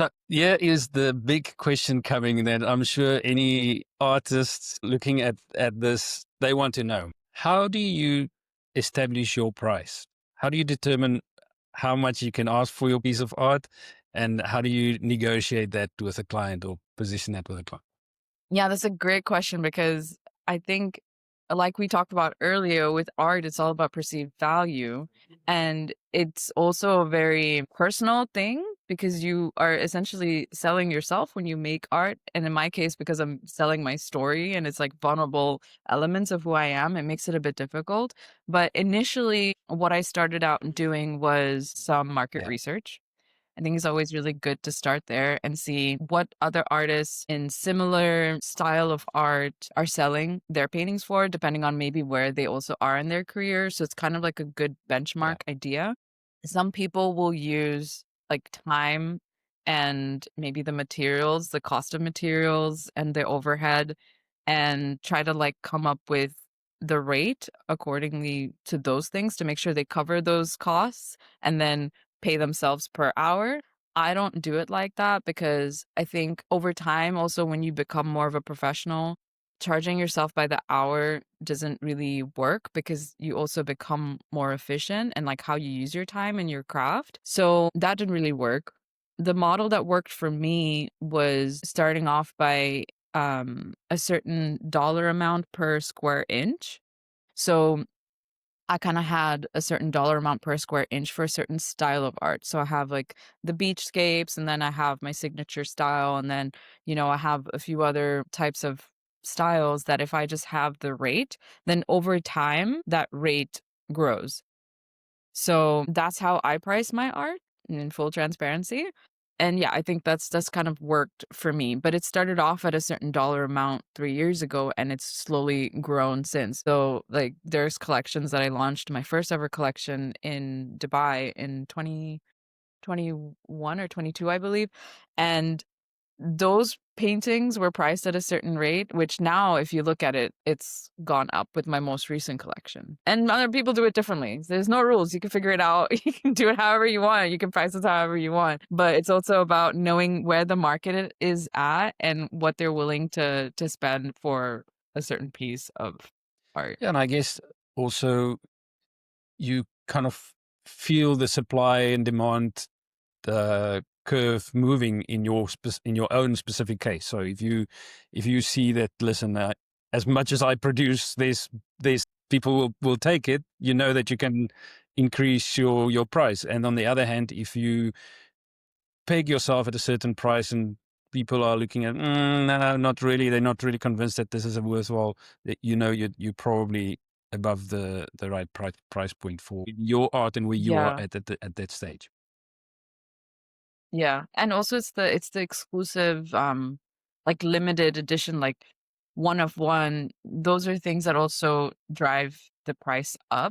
So here is the big question coming that I'm sure any artists looking at this, they want to know. How do you establish your price? How do you determine how much you can ask for your piece of art? And how do you negotiate that with a client or position that with a client? Yeah, that's a great question because I think, like we talked about earlier, with art, it's all about perceived value. And it's also a very personal thing because you are essentially selling yourself when you make art. And in my case, because I'm selling my story and it's like vulnerable elements of who I am, it makes it a bit difficult. But initially, what I started out doing was some market Yeah. research. I think it's always really good to start there and see what other artists in similar style of art are selling their paintings for, depending on maybe where they also are in their career. So it's kind of like a good Yeah. benchmark idea. Some people will use like time and maybe the materials, the cost of materials and the overhead, and try to like come up with the rate accordingly to those things to make sure they cover those costs and then pay themselves per hour. I don't do it like that because I think over time, also when you become more of a professional, charging yourself by the hour doesn't really work because you also become more efficient and like how you use your time and your craft. So that didn't really work. The model that worked for me was starting off by a certain dollar amount per square inch. So I kind of had a certain dollar amount per square inch for a certain style of art. So I have like the beachscapes, and then I have my signature style, and then, I have a few other types of styles that if I just have the rate, then over time that rate grows. So that's how I price my art in full transparency. And yeah, I think that's kind of worked for me. But it started off at a certain dollar amount 3 years ago and it's slowly grown since. So like there's collections that I launched my first ever collection in Dubai in 2021 or 22, I believe. And those paintings were priced at a certain rate, which now, if you look at it, it's gone up with my most recent collection. And other people do it differently. There's no rules. You can figure it out. You can do it however you want. You can price it however you want. But it's also about knowing where the market is at and what they're willing to spend for a certain piece of art. Yeah. And I guess also you kind of feel the supply and demand curve moving in in your own specific case. So if you see that, listen, as much as I produce, there's people will take it. You know that you can increase your price. And on the other hand, if you peg yourself at a certain price and people are looking at, no, not really. They're not really convinced that this is a worthwhile. That you probably above the right price point for your art and where you are Yeah. at that stage. Yeah, and also it's the exclusive, like, limited edition, like, one of one. Those are things that also drive the price up.